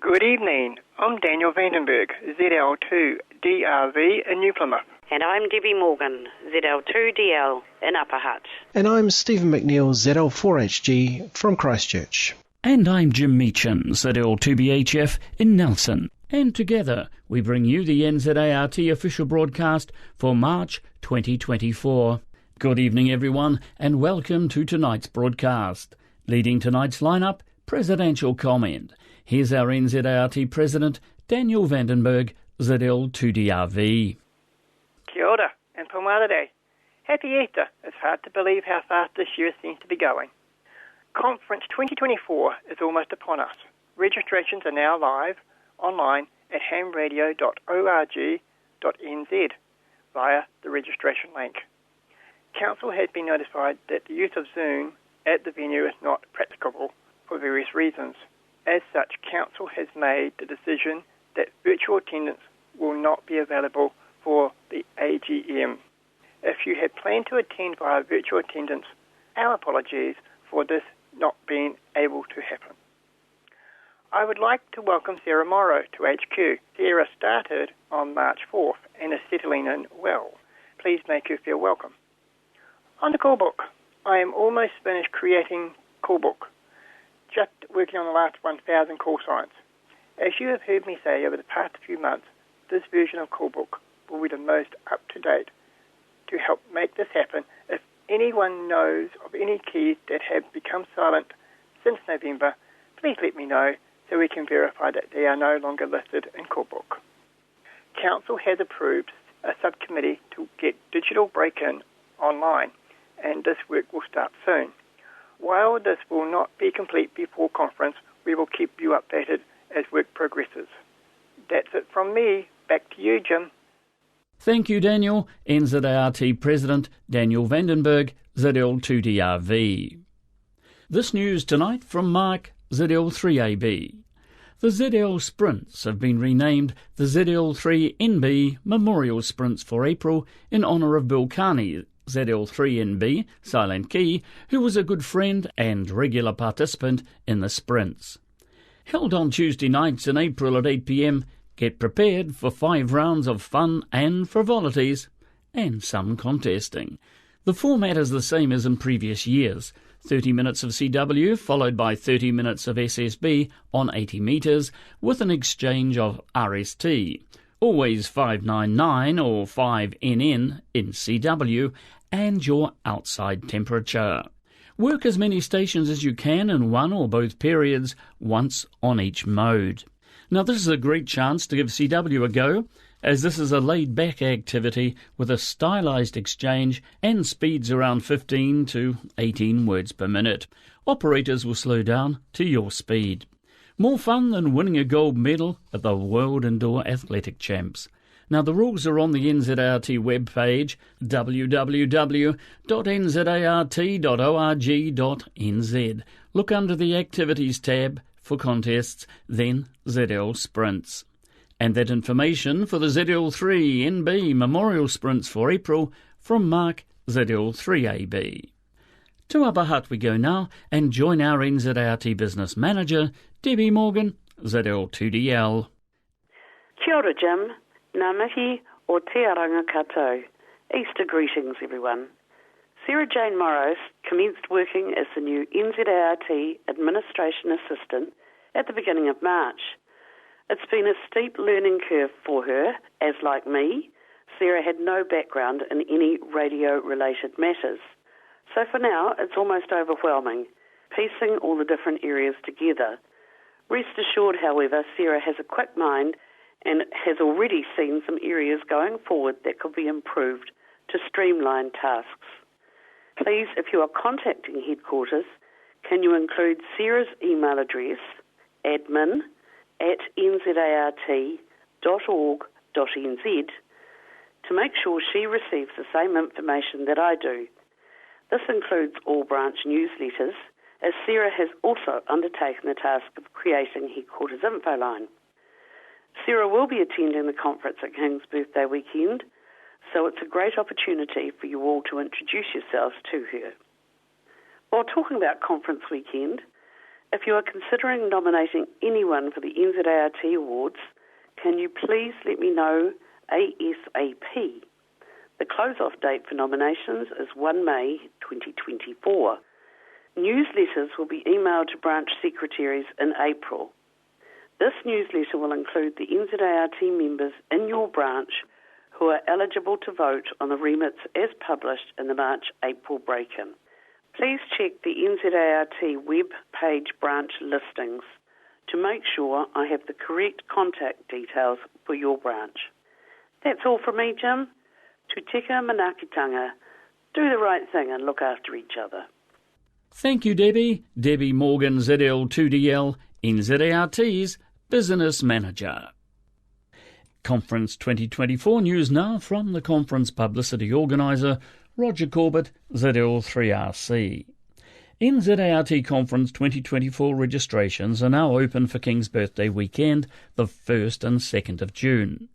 Good evening. I'm Daniel Vandenburg, ZL2DRV in New Plymouth. And I'm Debby Morgan, ZL2DL in Upper Hutt. And I'm Stephen McNeill, ZL4HG from Christchurch. And I'm Jim Meacham, ZL2BHF in Nelson. And together we bring you the NZART official broadcast for March 2024. Good evening everyone and welcome to tonight's broadcast. Leading tonight's lineup, presidential comment. Here's our NZART President, Daniel Vandenburg, ZL2DRV. Kia ora and Pomada Day. Happy Easter. It's hard to believe how fast this year seems to be going. Conference 2024 is almost upon us. Registrations are now live online at hamradio.org.nz via the registration link. Council has been notified that the use of Zoom at the venue is not practicable for various reasons. As such, Council has made the decision that virtual attendance will not be available for the AGM. If you had planned to attend via virtual attendance, our apologies for this not being able to happen. I would like to welcome Sarah Morrow to HQ. Sarah started on March 4th and is settling in well. Please make her feel welcome. On the call book, I am almost finished creating call book, just working on the last 1,000 call signs. As you have heard me say over the past few months, this version of call book will be the most up-to-date. To help make this happen, if anyone knows of any keys that have become silent since November, please let me know so we can verify that they are no longer listed in call book. Council has approved a subcommittee to get digital break-in online, and this work will start soon. While this will not be complete before conference, we will keep you updated as work progresses. That's it from me. Back to you, Jim. Thank you, Daniel. NZART President Daniel Vandenburg, ZL2DRV. This news tonight from Mark, ZL3AB. The ZL Sprints have been renamed the ZL3NB Memorial Sprints for April in honour of Bill Carney, ZL3NB, Silent Key, who was a good friend and regular participant in the sprints. Held on Tuesday nights in April at 8 p.m, get prepared for 5 rounds of fun and frivolities, and some contesting. The format is the same as in previous years. 30 minutes of CW followed by 30 minutes of SSB on 80 metres with an exchange of RST. Always 599 or 5NN in CW and your outside temperature. Work as many stations as you can in one or both periods, once on each mode. Now this is a great chance to give CW a go, as this is a laid-back activity with a stylised exchange and speeds around 15 to 18 words per minute. Operators will slow down to your speed. More fun than winning a gold medal at the World Indoor Athletic Champs. Now the rules are on the NZART webpage, www.nzart.org.nz. Look under the Activities tab for contests, then ZL Sprints. And that information for the ZL3NB Memorial Sprints for April from Mark, ZL3AB. To Upper Hutt we go now and join our NZART Business Manager, Debby Morgan, ZL2DL. Kia ora, Jim. Ngā mihi o te aranga katoa. Easter greetings, everyone. Sarah Jane Morrow commenced working as the new NZART Administration Assistant at the beginning of March. It's been a steep learning curve for her, as like me, Sarah had no background in any radio-related matters. So for now, it's almost overwhelming, piecing all the different areas together. Rest assured, however, Sarah has a quick mind and has already seen some areas going forward that could be improved to streamline tasks. Please, if you are contacting headquarters, can you include Sarah's email address, admin@nzart.org.nz, to make sure she receives the same information that I do. This includes all branch newsletters, as Sarah has also undertaken the task of creating headquarters info line. Sarah will be attending the conference at King's Birthday weekend, so it's a great opportunity for you all to introduce yourselves to her. While talking about conference weekend, If you are considering nominating anyone for the NZART Awards, can you please let me know ASAP? The close-off date for nominations is 1 May 2024. Newsletters will be emailed to branch secretaries in April. This newsletter will include the NZART members in your branch who are eligible to vote on the remits as published in the March-April break-in. Please check the NZART web page branch listings to make sure I have the correct contact details for your branch. That's all from me, Jim. Tu tika manakitanga. Do the right thing and look after each other. Thank you, Debby. Debby Morgan, ZL2DL, NZART's Business Manager. Conference 2024 news now from the conference publicity organiser, Roger Corbett, ZL3RC. NZART Conference 2024 registrations are now open for King's Birthday weekend, the 1st and 2nd of June.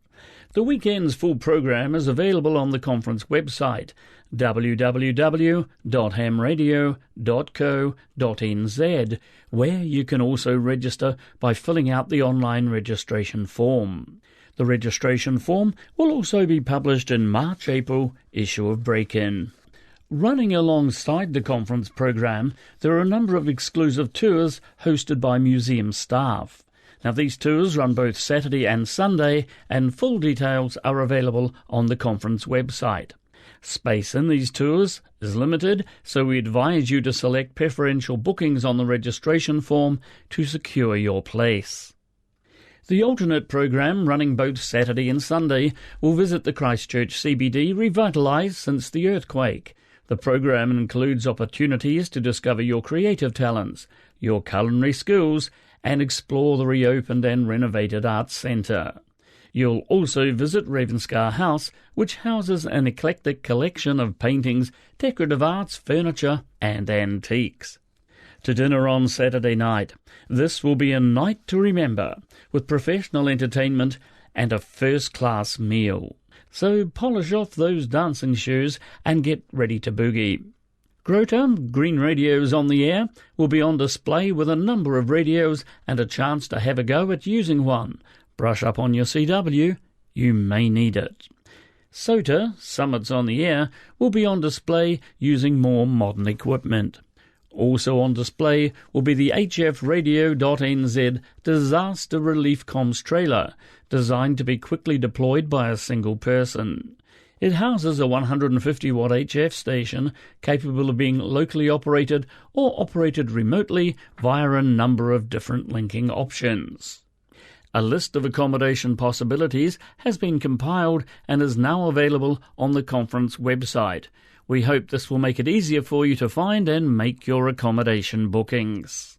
The weekend's full program is available on the conference website, www.hamradio.co.nz, where you can also register by filling out the online registration form. The registration form will also be published in March-April issue of Break-In. Running alongside the conference program, there are a number of exclusive tours hosted by museum staff. Now, these tours run both Saturday and Sunday, and full details are available on the conference website. Space in these tours is limited, so we advise you to select preferential bookings on the registration form to secure your place. The alternate program, running both Saturday and Sunday, will visit the Christchurch CBD revitalised since the earthquake. The program includes opportunities to discover your creative talents, your culinary skills, and explore the reopened and renovated Arts Centre. You'll also visit Ravenscar House, which houses an eclectic collection of paintings, decorative arts, furniture, and antiques. To dinner on Saturday night. This will be a night to remember, with professional entertainment and a first-class meal. So polish off those dancing shoes and get ready to boogie. Grota, Green Radios on the Air, will be on display with a number of radios and a chance to have a go at using one. Brush up on your CW, you may need it. SOTA, Summits on the Air, will be on display using more modern equipment. Also on display will be the HFradio.NZ Disaster Relief Comms trailer, designed to be quickly deployed by a single person. It houses a 150-watt HF station capable of being locally operated or operated remotely via a number of different linking options. A list of accommodation possibilities has been compiled and is now available on the conference website. We hope this will make it easier for you to find and make your accommodation bookings.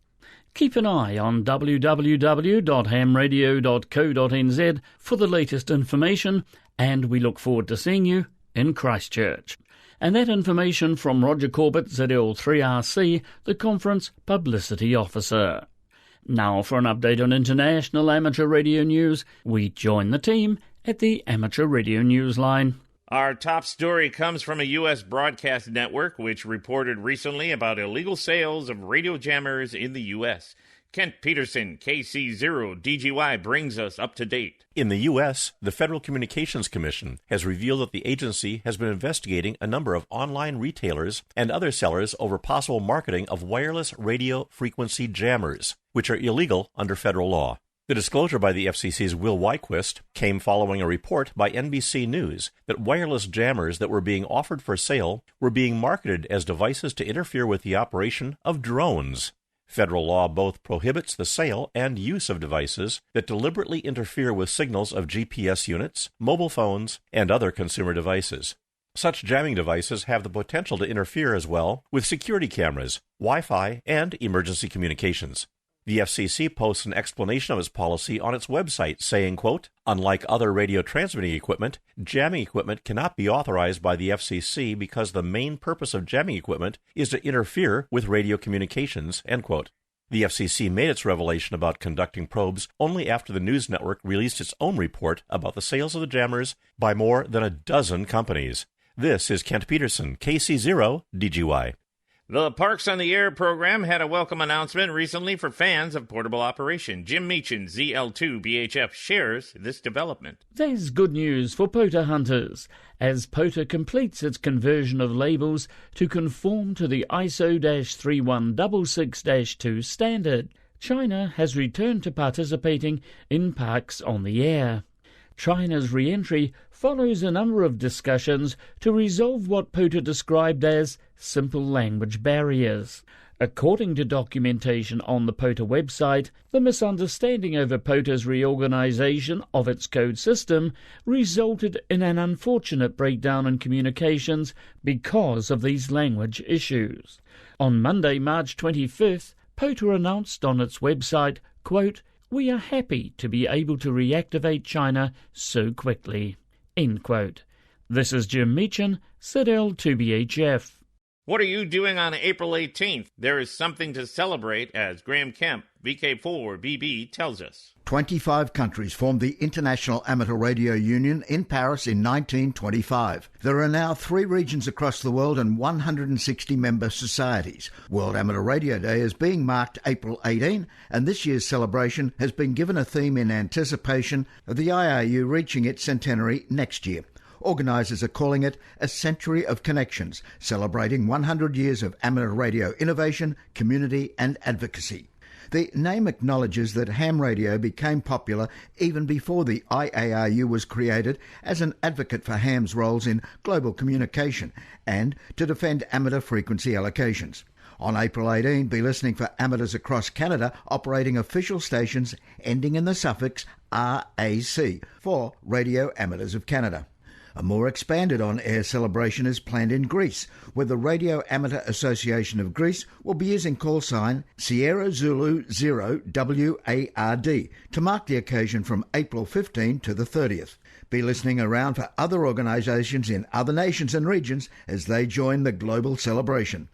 Keep an eye on www.hamradio.co.nz for the latest information, and we look forward to seeing you in Christchurch. And that information from Roger Corbett, ZL3RC, the conference publicity officer. Now for an update on international amateur radio news, we join the team at the Amateur Radio Newsline. Our top story comes from a U.S. broadcast network which reported recently about illegal sales of radio jammers in the U.S. Kent Peterson, KC0DGY, brings us up to date. In the U.S., the Federal Communications Commission has revealed that the agency has been investigating a number of online retailers and other sellers over possible marketing of wireless radio frequency jammers, which are illegal under federal law. The disclosure by the FCC's Will Wyquist came following a report by NBC News that wireless jammers that were being offered for sale were being marketed as devices to interfere with the operation of drones. Federal law both prohibits the sale and use of devices that deliberately interfere with signals of GPS units, mobile phones, and other consumer devices. Such jamming devices have the potential to interfere as well with security cameras, Wi-Fi, and emergency communications. The FCC posts an explanation of its policy on its website saying, quote, "Unlike other radio transmitting equipment, jamming equipment cannot be authorized by the FCC because the main purpose of jamming equipment is to interfere with radio communications," end quote. The FCC made its revelation about conducting probes only after the news network released its own report about the sales of the jammers by more than a dozen companies. This is Kent Peterson, KC0DGY. The Parks on the Air program had a welcome announcement recently for fans of portable operation. Jim Meechan, ZL2BHF, shares this development. There's good news for POTA hunters, as POTA completes its conversion of labels to conform to the ISO-3166-2 standard. China has returned to participating in Parks on the Air. China's re-entry follows a number of discussions to resolve what POTA described as simple language barriers. According to documentation on the POTA website, the misunderstanding over POTA's reorganisation of its code system resulted in an unfortunate breakdown in communications because of these language issues. On Monday, March 25th, POTA announced on its website, quote, "We are happy to be able to reactivate China so quickly," end quote. This is Jim Meechan, ZL2BHF. What are you doing on April 18th? There is something to celebrate, as Graham Kemp, VK4BB, tells us. 25 countries formed the International Amateur Radio Union in Paris in 1925. There are now 3 regions across the world and 160 member societies. World Amateur Radio Day is being marked April 18, and this year's celebration has been given a theme in anticipation of the IRU reaching its centenary next year. Organisers are calling it A Century of Connections, celebrating 100 years of amateur radio innovation, community and advocacy. The name acknowledges that ham radio became popular even before the IARU was created as an advocate for ham's roles in global communication and to defend amateur frequency allocations. On April 18, be listening for amateurs across Canada operating official stations ending in the suffix RAC for Radio Amateurs of Canada. A more expanded on-air celebration is planned in Greece, where the Radio Amateur Association of Greece will be using call sign Sierra Zulu 0 WARD to mark the occasion from April 15 to the 30th. Be listening around for other organisations in other nations and regions as they join the global celebration.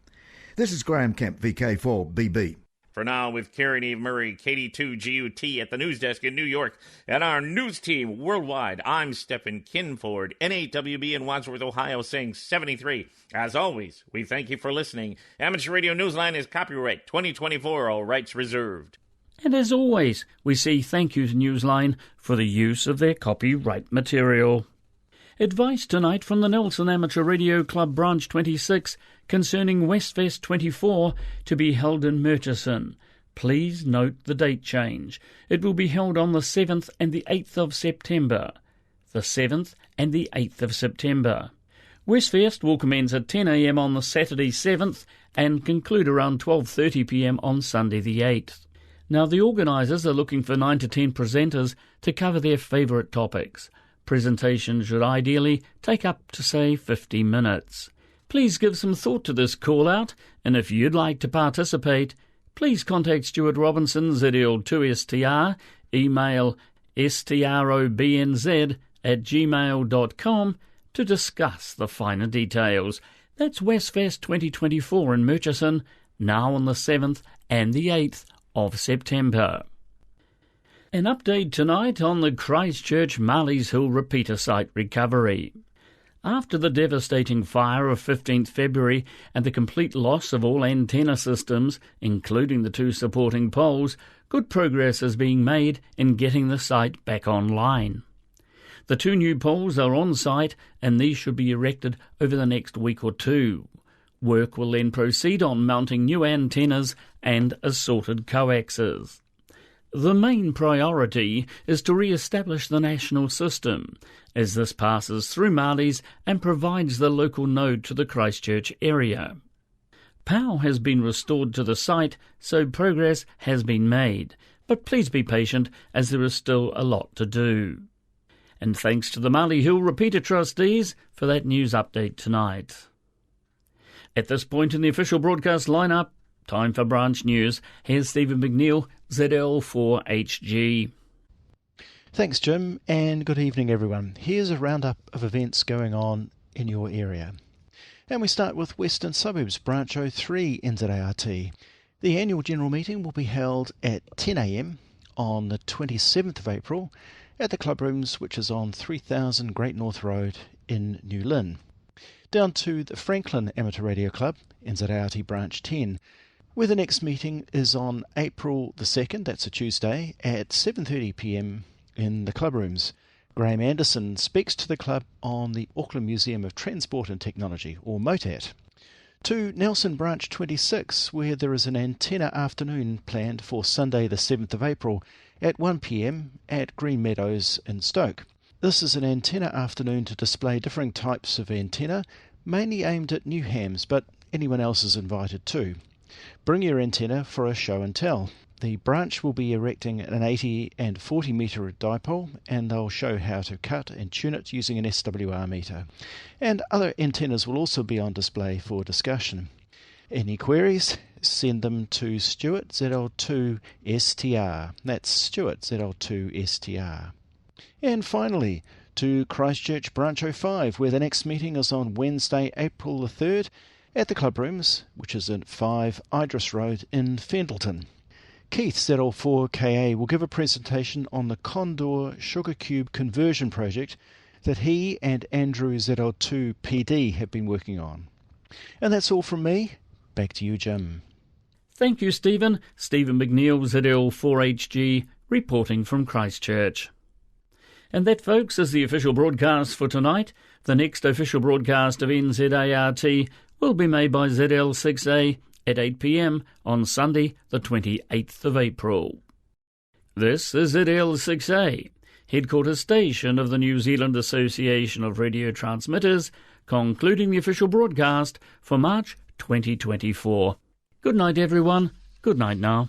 This is Graham Kemp, VK4BB. For now, with Karen Eve Murray, KD2GUT at the news desk in New York, and our news team worldwide, I'm Stephen Kinford, N8WB in Wadsworth, Ohio, saying 73. As always, we thank you for listening. Amateur Radio Newsline is copyright 2024, all rights reserved. And as always, we say thank you to Newsline for the use of their copyright material. Advice tonight from the Nelson Amateur Radio Club Branch 26 concerning Westfest 24 to be held in Murchison. Please note the date change. It will be held on the 7th and the 8th of September. The 7th and the 8th of September. Westfest will commence at 10 a.m. on the Saturday 7th and conclude around 12:30 p.m. on Sunday the 8th. Now, the organisers are looking for 9 to 10 presenters to cover their favourite topics. Presentations should ideally take up to, say, 50 minutes. Please give some thought to this call-out, and if you'd like to participate, please contact Stuart Robinson, ZL2STR, email strobnz@gmail.com to discuss the finer details. That's Westfest 2024 in Murchison, now on the 7th and the 8th of September. An update tonight on the Christchurch Marley's Hill repeater site recovery. After the devastating fire of 15th February and the complete loss of all antenna systems, including the 2 supporting poles, good progress is being made in getting the site back online. The 2 new poles are on site and these should be erected over the next week or 2. Work will then proceed on mounting new antennas and assorted coaxes. The main priority is to re-establish the national system, as this passes through Marley's and provides the local node to the Christchurch area. Power has been restored to the site, so progress has been made, but please be patient as there is still a lot to do. And thanks to the Marley Hill Repeater Trustees for that news update tonight. At this point in the official broadcast lineup, time for branch news. Here's Stephen McNeill, ZL4HG. Thanks, Jim, and good evening, everyone. Here's a roundup of events going on in your area. And we start with Western Suburbs Branch 03 NZART. The annual general meeting will be held at 10 a.m. on the 27th of April at the club rooms, which is on 3000 Great North Road in New Lynn. Down to the Franklin Amateur Radio Club, NZART Branch 10, where the next meeting is on April the 2nd, that's a Tuesday, at 7:30pm in the club rooms. Graham Anderson speaks to the club on the Auckland Museum of Transport and Technology, or MOTAT. To Nelson Branch 26, where there is an antenna afternoon planned for Sunday the 7th of April at 1pm at Green Meadows in Stoke. This is an antenna afternoon to display different types of antenna, mainly aimed at new hams, but anyone else is invited too. Bring your antenna for a show and tell. The branch will be erecting an 80 and 40 metre dipole, and they'll show how to cut and tune it using an SWR meter. And other antennas will also be on display for discussion. Any queries? Send them to Stuart ZL2STR. That's Stuart ZL2STR. And finally, to Christchurch Branch 05, where the next meeting is on Wednesday, April the 3rd, at the club rooms, which is at 5 Idris Road in Fendleton. Keith ZL4KA will give a presentation on the Condor Sugar Cube conversion project that he and Andrew ZL2PD have been working on. And that's all from me. Back to you, Jim. Thank you, Stephen. Stephen McNeill, ZL4HG, reporting from Christchurch. And that, folks, is the official broadcast for tonight. The next official broadcast of NZART will be made by ZL6A at 8pm on Sunday the 28th of April. This is ZL6A, headquarters station of the New Zealand Association of Radio Transmitters, concluding the official broadcast for March 2024. Good night, everyone. Good night now.